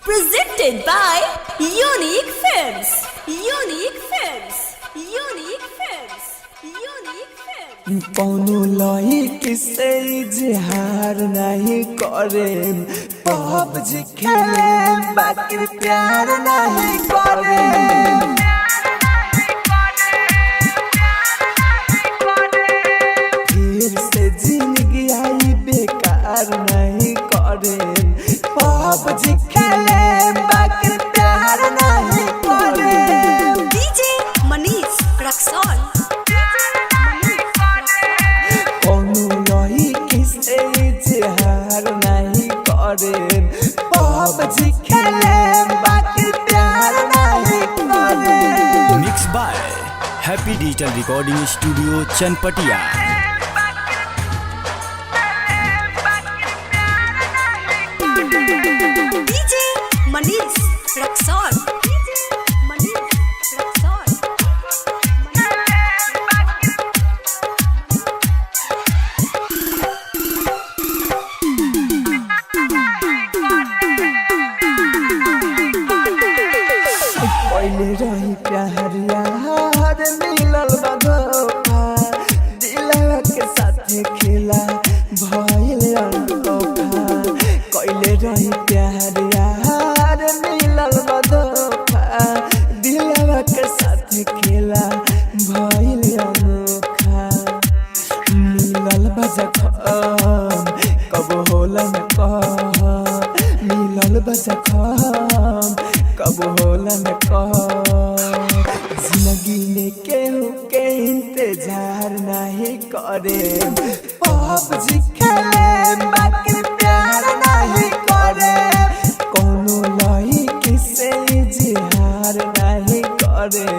Presented by Unique Films. Unique Films. Unique Films. Unique Films. कौनो लइक से इजहार नहीं करे, पबजी खेले बाकी प्यार नहीं करे। फिर से जिंदगी आई बेकार नहीं करे, पबजी खेले बाकी प्यार नहीं करे। DJ Manish Raksol. इजहार नहीं करे, पबजी खेले बाकी प्यार नहीं करे। Mix by happy digital recording studio Chanpatia. DJ Manish Raksol. Manish Raksol. पहले रही प्यार यार मिलल बा धोखा, दिलवा के साथे खेला भइल अनोखा। पहले रही प्यार यार मिलल बा धोखा, दिलवा के साथे खेला भइल अनोखा। मिलल बा जखम कब होला न कह, मिलल बा जखम कब होला न कह। जिंदगी में केहू के इंतजार नहीं करे, पबजी खेले बाकी प्यार नहीं करे। कोनो लइक से इजहार नहीं करे,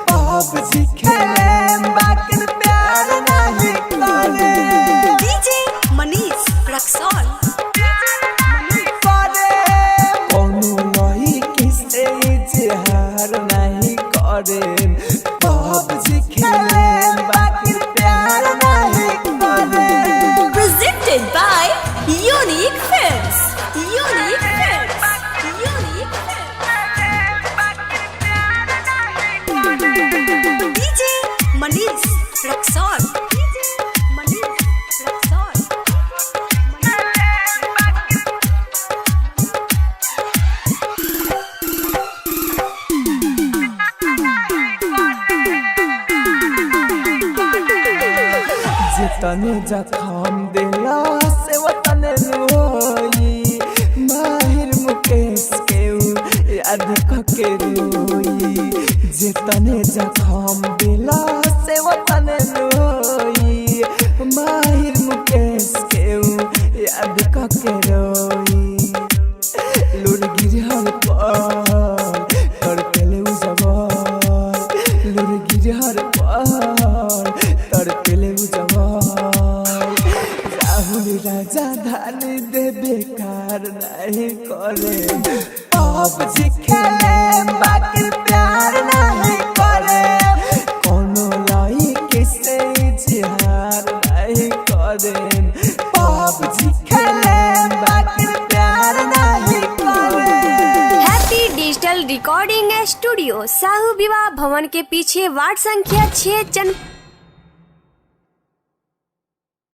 पबजी खेले बाकी प्यार नहीं करे। DJ Manish Raksol. इजहार नहीं करे, पबजी खेले बाकी प्यार नहीं करे। Presented by Unique Films. Unique Films. Unique Films. DJ Manish Raksol. Manish Raksol. जितने जखम दिला से वतने रोई, माहिर मुकेश के याद के रोई। जितने जखम दिला से वतने रोई, माहिर मुकेश के याद के रोई। लुरगिर हर पर तड़पेले उजवार, लुरगिर हर पर तड़पेले उजवार। राहुल राजा धानी दे बेकार नहीं करे, पबजी खेले बाकी प्यार नहीं करे। कोनो लइक से इजहार नहीं करे, पबजी खेले बाकी प्यार नहीं करे। Happy digital recording studio Sahu विवाह भवन के पीछे वार्ड संख्या 6